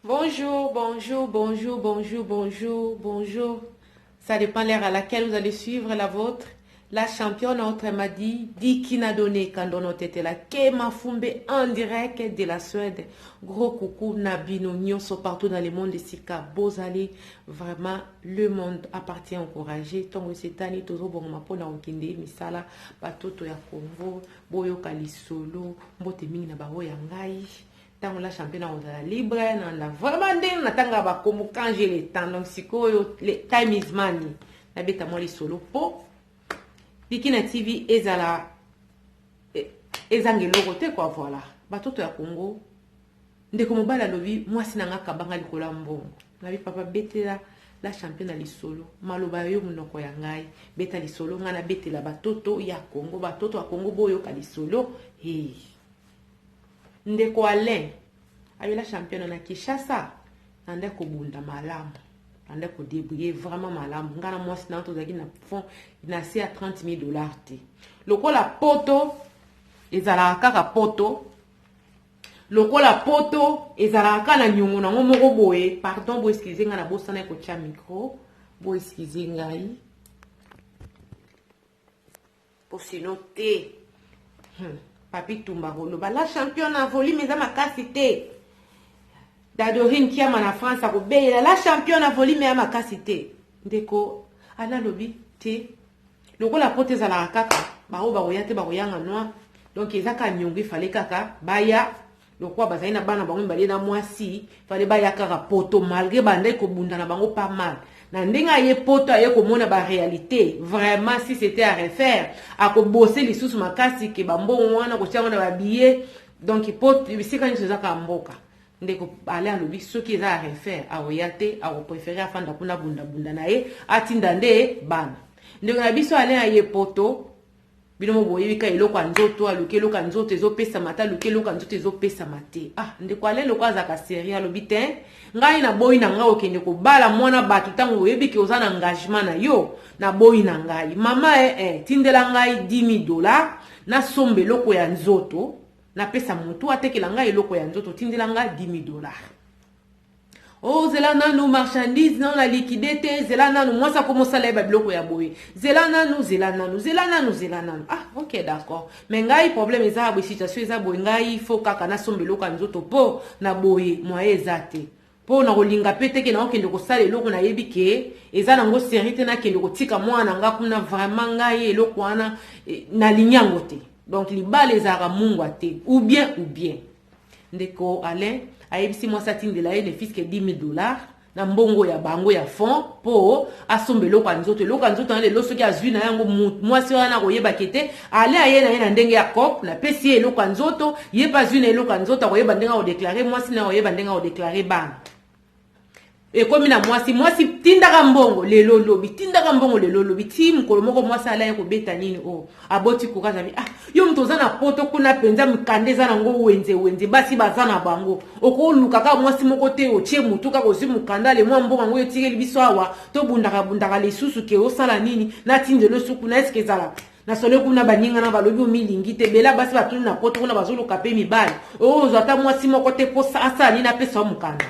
Bonjour, bonjour, bonjour, bonjour, bonjour, bonjour. Ça dépend l'heure à laquelle vous allez suivre la vôtre. La championne autrement dit qui n'a donné quand on était là. Kema Fumbe en direct de la Suède. Gros coucou, Nabino, Nyonso partout dans le monde de Sika. Bozali, vraiment, le monde appartient encouragé. Tongo setani, tozo bon ma pona okinde, misala, batoto ya Congo, boyo kalisolo, mbote mingi na bawo ya ngai. Tant la championne on la libre, on la vraiment dingue, on tanga ba comme quand j'ai le temps, donc si le time is money. La bête à moi les solo po. Dikina TV ezala ezangelo côté quoi voilà. Batoto ya Congo. Ndeko mobala lobi moi sinanga kabanga likola mbongo. Na bi papa betela la championne ali solo. Maloba yo munoko ya ngai. Beta li solo ngana betela batoto ya Congo, batoto ya Congo boyo kali solo. Hey. Ndeko Alain la championne na Kinshasa nande ko bunda malamu nande ko débrouiller vraiment malamu ngana moi sinon to zaki na fond na si à $30,000 te lokola poto ezala kaka poto lokola poto ezala kana nyungu na moko boye pardon bo excusez ngana bosana ko tia micro bo excusez ngai pour sinon te Papi Tumbagolo, la championne en volume, mais à ma cassité. D'Adorine qui a en France, à Kobe, la championne en volume, mais à ma cassité. Deko, ala lobby, te. Le rôle la prothèse à la kaka, baro baroyate baroyanga noir. Donc, ils a nyongi, fallait kaka, baya. Le roi bazaina bana bango mbali na mwasi, fallait baya kaka poto, malgré bande ko bunda na bango pas mal. Na ndenga ye poto aye komona ba réalité vraiment si c'était à refaire à ko bosser les sous makasi ke bambo wana ko tianga na ba billet donc poto bisika ni soza ka mboka ndeko aller alobi soki eza à refaire a oyate a préférer afanda kuna bunda bunda na ye atinda nde bana ndeko na biso aller aye poto binomo boyebi ka eloko nzoto aluki eloko nzoto ezopesa mata aluki eloko nzoto ezopesa mate ah ndeko ale loko azaka sérieux alobi te ngai na boyi na nga okende ko bala mwana bato tango oyebi ke oza na engagement na yo na boyi na ngai mama tindela ngai $10,000 na sombe eloko ya nzoto na pesa mutu atekela ngai eloko ya nzoto tindela ngai $10,000 oh zela nanu marchandise non la liquidité zela nanu moi ça commence à leba biloko ya boye zela nanu ah ok d'accord mais ngai problème eza bo situation eza boye ngai faut kaka na sombe eloko ya nzoto po na boye moye ezate po na kolinga pete ke na okende kosala eloko na yebi ke eza nango sérité na kende kotika mwana nga kuna vraiment ngai eloko wana na linyango te donc libala ezaka mungwa te ou bien ndeko Alain ayebisi moi ça tindela ye ne fils que $10,000 na mbongo ya bango ya fond po asombe eloko nzoto na lelo soki azwi na yango mwasi wana koyeba kete ale aye na ye na ndenge ya cop na pesi ye eloko nzoto ye pa zwi na eloko nzoto akoyeba ndenge akodeklare mwasi na koyeba ndenge akodeklare bana ekomi na mwasi tindaka mbongo lelo lobi ti mokolo moko mwasi ala ye kobeta nini o aboti courage abi ah yo mutu oza na poto kuna penza mikande eza nango wenze basi baza na bango okoluka kaka mwasi moko te otie mutu kaka ozwi mokanda le mwa mbongo yango etikeli biso awa tobundaka lisusu ke osala nini natindelo suku na eske ezala na solo kuna baninga na balobi omilingi te bela basi batuni na poto kuna bazoluka pe mibali ozwa ata mwasi moko te po asala nini apesa mokanda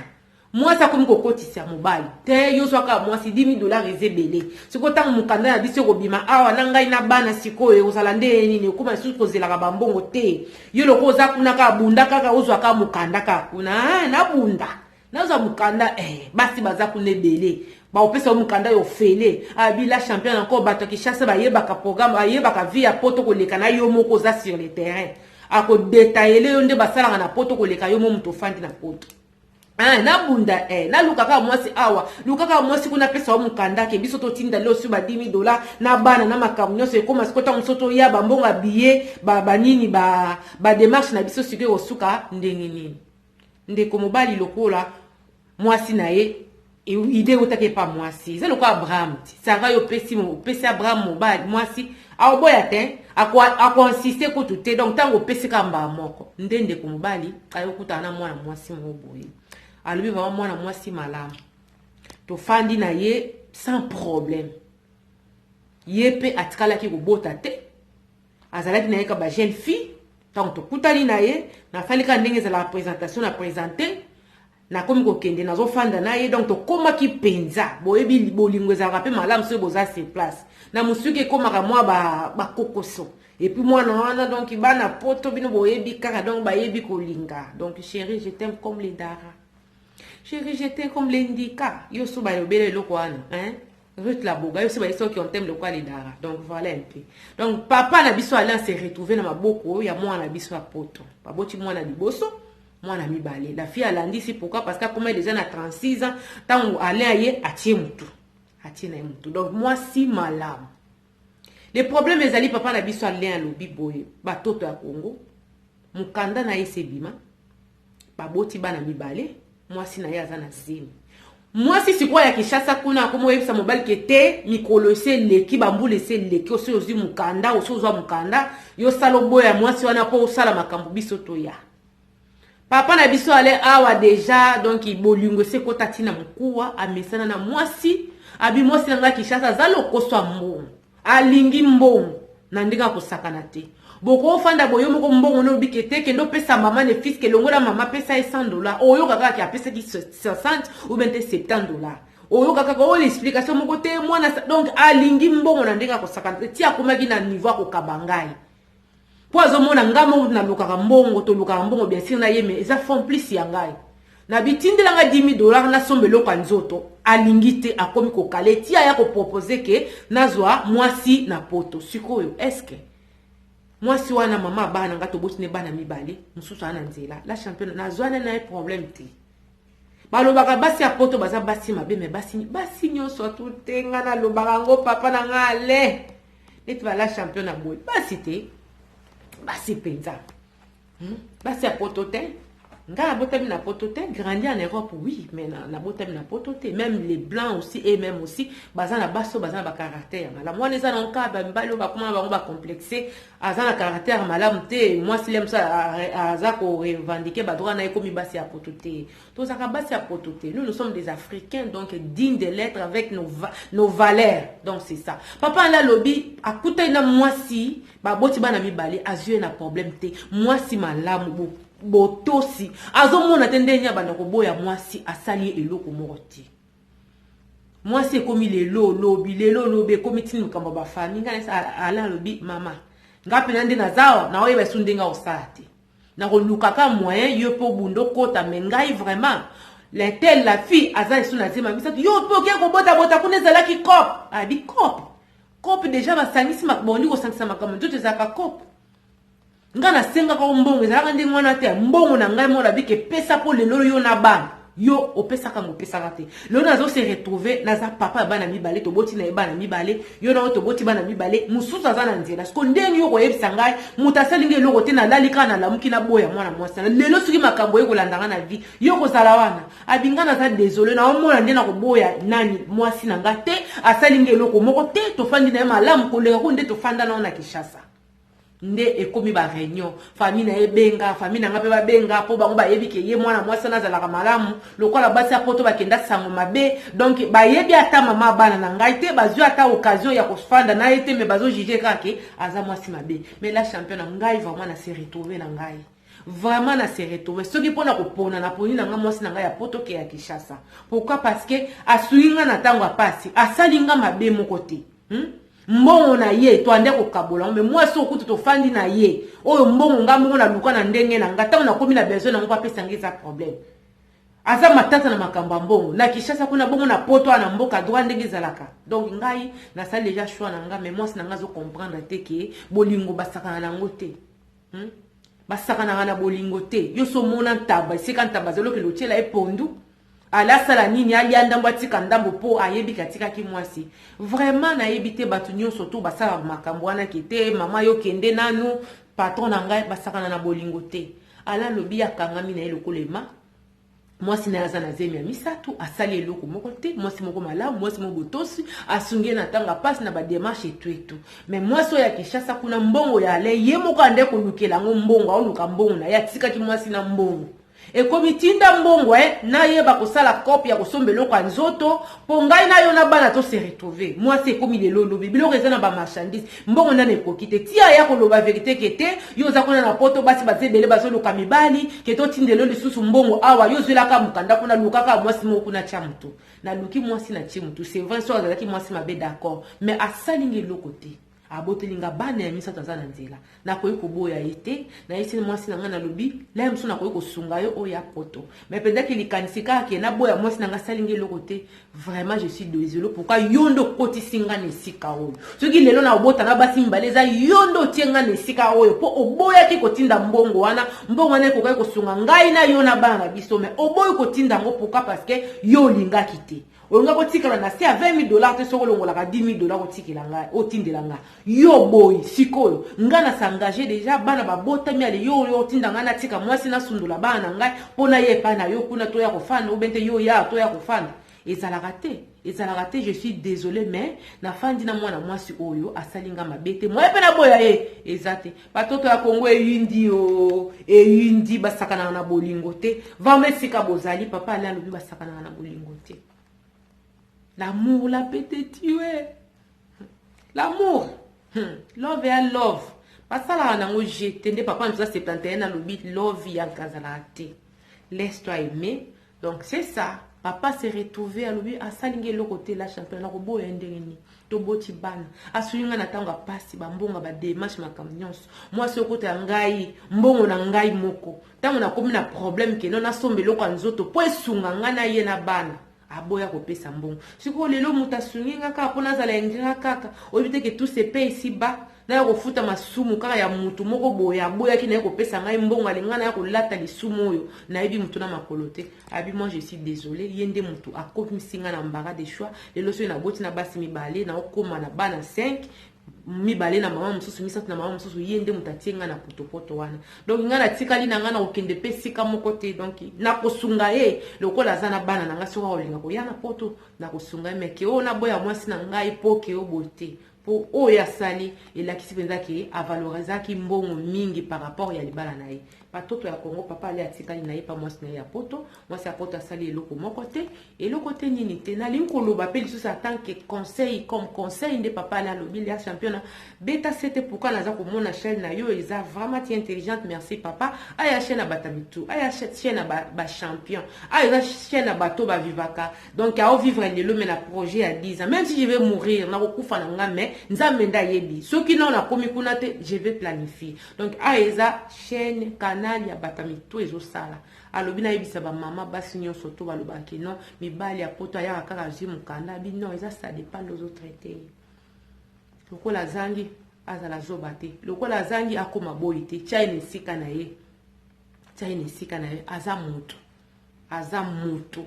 moi ça comme kokotisa mobali te yo swaka moi si $10,000 ezebele siko tang mukanda na biso kobima awa na ngai na bana sikoyo ozala nde nini kuma susu kozelaka bambongo te yo loko za kuna ka bunda kaka ozwaka mukanda ka kuna na bunda na za mukanda basi baza kuna ebele ba opesa mukanda yo fele abila champion encore bato Kinshasa ba yebaka programme ayebaka vie ya poto koleka na yo moko za sur le terrain ako détailler yo nde basala na poto koleka yo mo muto fandi na poto na bunda na lukaka mwasi awa lukaka mwasi kuna pesa wa mukanda ke biso to tinda leo suba $10,000 na bana na makamu nyonso ekoma sikota msoto ya bambonga biye ba nini ba démarche na biso sike osuka ndenge nini ndeko mobali lokola mwasi na ye ide utake pa mwasi ze lokola Abraham sanga yo pesi Abraham mobali mwasi aoboya te ako insister ko tute donc tango pesi kamba moko ndeko mobali ayokuta na mwana mwasi moboye alobi vraiment mwana mwasi malamu tofandi na ye sans problème ye pe atikalaki kobota te azalaki na ye ka ba jeune fille tant tokutani na ye na falika ndenge za la présentation na présenter na komi ko kende nazo fanda na ye donc to koma ki penza boyebi bolingo za rapé malamu so boza se place na musuki koma ka mwa ba kokoso et puis moi na donc bana poto bino boyebi kaka donc ba yebi ko linga donc chérie je t'aime comme les dara chérie je t'aime comme les ndika yo so ba yobele loko wana hein Ruth la boga yo so ba iso ki on t'aime le quoi les dara donc voilà un peu donc papa na biso allait se retrouver na maboko ya mwana biso ya poto baboti mwana liboso mwana mibale la fille alandisi pourquoi parce que comme elle est déjà à 36 ans tant aller aye atie mutu donc moi si malamu les problèmes ezali papa na biso allait à lobi boye batoto ya Congo mukanda na ese bima baboti bana mibale moi si na ya za na zemi moi si sikwa ya Kishasa kuna komo yebisa mobile kete mikolo se leki bambule se leki oso ozi mukanda oso ozwa mukanda yo salo boya moi si wana po osala makambo biso to ya papa na biso ale awa déjà donc ibolingo se kota tina mkuwa amesana na mwasi abi mwasi nanga Kishasa zalo koswa mbongo alingi mbongo na ndinga kosakana te boko fanda boyo moko mbongo no bikete kendo pesa mama ne fils ke longola mama pesa $100 oyo kaka ki apesa ki 60 ou bien $70 oyo kaka ko l'explication moko te mwana donc alingi mbongo na ndinga kosakana te ti akomaki na niveau ko kabangai Pozo mona ngamo na lukaka mbongo to lukaka mbongo bien sûr na yeme eza fond plus yangai na bitindi langa $10,000 na sombelo kwa nzoto alingite akomi ko kale tia ya ko proposer ke nazwa mwasi na poto sikoyo eske mwasi wana mama bana ngato botine bana mibale mususu ana nzela la championne nazwa na problème ti balobaka basi ya poto baza basi mabe me basi nyonso tutenga na lobaka ngo papa na ngale neti bala championne boy basi te basi penza basi ya potote nga botami na potote grandi en Europe oui mais na botami na potote même les blancs aussi et même aussi bazana baso bazana ba caractère mala moi les ana nka ba mbalo ba comment ba complexé azana caractère malam te moi si l'aime ça azako revendiquer ba droit na ekomi basi ya potote to zaka basi ya potote nous sommes des Africains donc dignes de l'être avec nos valeurs donc c'est ça papa la lobby akuta na moi si ba boti bana mibale azue na problème te moi si malamu botosi azomona tendenya bana ko boya mwasi asali eloko moroti mwasi komi lelo lobi komi tinu kamba ba famille ngana ala lobi mama ngapi nande na zawa na oyeba sundenga osati na ko lukaka moyen yo po bundo kota mengai vraiment l'intel la fille azali suna zema misatu yo po ke ko bota kunezala ki cop abi cop déjà ba sangisi makboni ko sangisa makamo tout ezaka cop ngana senga ko mbongo ezalaka ndi ngwana te mbongo na ngai mo labike pesa po lelo yo na bana yo opesa ka ngopesa ka te lelo nazo se retrouver naza papa bana mibale to boti na bana mibale yo na to boti bana mibale mususu azana nzela sko ndenge yo ko yebisa ngai mutasalinge eloko te na lalika na lamuki na boya mwana mwasi lelo suki makambo eko landanga na vie yo ko sala wana abingana za désolé na omona ndena ko boya nani mwasi na ngate asalinge eloko moko te to fandi na malamu ko leka ko nde to fanda na Kishasa nde ekomi ba réunion famille na ebenga famille na ngape ba benga po bango ba yebi ke ye mwana mwasi na zalaka malamu lokola basi ya poto bakenda sango mabe donc ba yebi ata mama bana na ngai te bazui ata occasion ya kofanda na ete me bazo juger kake aza mwasi mabe mais la championne ngai vraiment na se retrouver na ngai vraiment na se retrouver soki pona ko pona na poni na nga mwasi na ngai ya poto ke ya Kishasa pourquoi parce que asuinga na tango apasi asalinga mabe moko te mbongo na ye to ande ko kabola mais moi so kutu to fandi na ye oyo mbongo ngambo na luka na ndenge na ngata na komi na besoin na ngwa pesa ngeza problème aza matata na makamba mbongo na Kishasa kuna bongo na poto na mboka droit ndenge zalaka donc ngai na ça déjà choix na nga mais moi na nga zo comprendre te ke bolingo basaka na ngote basaka na bolingo te yo so mona ntaba sika ntaba zelo ke lotiela e pondu ala sala nini alianda mbatika ndambo po ayebi katika ki mwasi vraiment na yebite batu nyonso to basala makambo wana kete mama yo kende nanu patron na ngai basaka na bolingo te ala lobi akangami na elokolema mwasi na yazana zemi ya misatu asali eloko moko te mwasi moko malamu mwasi moko botosi asungie na tanga passe na ba démarche etu mais mwasi ya Kishasa kuna mbongo ya ale ye moko ande ko lukela ngo mbongo au luka mbongo na ya tika ki mwasi na mbongo E komi tinda mbongo na yeba kosala copie ya kosombelo kwa nzoto po ngai na yo na bana to se retrouver. Moi c'est comme il lolo bibilo rezana ba marchandise mbongo na nekokite tia ya koloba vérité kete yo za kona na poto basi bazebele bazolo kamibali keto tindelo lisusu mbongo awa yo zelaka mukanda kuna lukaka mwasi moko na tia mutu na luki mwasi na tia mutu c'est vrai so azalaki mwasi mabe d'accord mais asalingi lokote abotelinga bana ya misa tazana nzela na koyi koboya ete na isi mwasi nanga na lobi la mso na koyi kosunga yo oya poto mais peut-être qu'il kanisika ke na boya mwasi nanga salingi lokote vraiment je suis désolé pourquoi yondo koti singa nesika oyo soki lelo na obota na basi mbaleza yondo tienga nesika oyo po oboya ki kotinda mbongo wana ko koyi kosunga ngai na yo na bana biso mais oboyo kotinda ngo pourquoi parce que yo linga kite Onga kotikala na se a $20 te soko longola ka $10,000 kotikela nga otindela nga yo boy sikoyo nga na s'engager déjà bana ba bota mi ale yo tinda nga na tika mwasi na sundula bana ngai pona ye pa na yo kuna to ya kofana obente yo ya to ya kofana ezala raté je suis désolé mais na fandi na mwana mwasi oyo asalinga mabete moi pe na boya ezate batoto ya Kongo eyindi basakana na bolingo te vambe sika bozali papa ala lobi basakana na bolingo te. L'amour l'a peut-être tué. L'amour. Love et love. Pas ça là, on a jeté. Papa, on a 71 ans, le love y a gazalate. Laisse-toi aimer. Donc, c'est ça. Papa s'est retrouvé à l'obi à salinguer le côté la championne. On a beau endéreni. Tobo tibana. A souligner na tanga passi. Bambonga ba démarche ma camions. Moi, ce côté ngai. Mbongo na ngai moko. Tant on a comme un problème que non a sombe lo kwa nzoto. Poe sunga ngana yena bana. Aboya kopesa mbongo siko lelo mutasungi ngaka pona zala ngira kaka obite ke tout se paye ici bas na kofuta masumu kaka ya mutu moko boya aboya ki na kopesa ngai mbongo alingana ya kolata lisumu oyo na yebi mutu na makolote abi moi je suis désolé yende mutu akomisinga na mbara de choix lelo so na boti na basi mibale na okoma na bana 5 mibale na mama mususu misatu na mama mususu yende mutatenga na potopoto wana donc ngana tikali na ngana okende pe sika moko te donc na kosunga lokola zana bana na ngaso wa olinga ko yana poto na kosunga meke o na boya mwasi na ngai poke o bote po o ya sali elakisi penza ke avaloriza ki mbongo mingi par rapport ya libala na ye patoto ya Kongo papa ali atikali na ye pa mwasi na ya poto mwasi ya poto asali eloko moko te eloko te nini te na linkolo ba pe lisusu tant que conseil comme conseil de papa ali alobi ya championnat beta c'était pourquoi naza ko mona chaîne na yo eza vraiment intelligente merci papa aya chaîne batamitu aya chaîne ba champion aya chaîne bato ba vivaka donc a vivre lelo mais na projet à 10 ans même si je vais mourir na kokufa na nga mais nzambe nda yebi soki non na komi kuna te je vais planifier donc aya chaîne canal ya batamitu ezosala alobi na yebisa ba mama basi nyonso to balobaki non mibali ya poto ya kaka zimu kanda bi non eza ça dépend des autres traités lokola zangi azala zoba te lokola zangi akoma boyi te chaine sika na ye aza mutu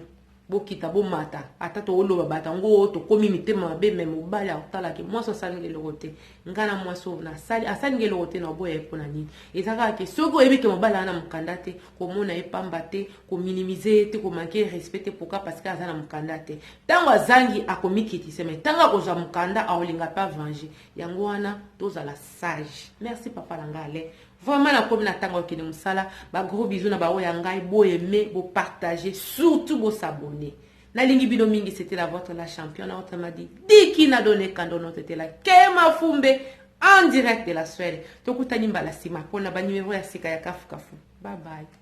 bokita bomata atato oloba batango to komi mitema mabe me mobali akotala ke mwaso salinge lokote ngana mwaso na sali asalinge lokote na boya epona nini ezaka ke soko ebike mobali ana mukanda te komona epamba te ko minimiser te ko manquer respect pourquoi parce que azana mukanda te tango azangi akomikiti sema tanga koza mukanda aolinga pa venger yango wana tozala sage merci papa langale vraiment la comme na tango ki musala ba gros bisous na ba oya ngai bo aimer bo partager surtout bo s'abonner na lingi bino mingi c'était la votre la championne autrement dit Diki na donné quand on était là Kema Fumbe en direct de la soirée tokutani mbala sima pona ba numéro ya sika ya kafu bye bye.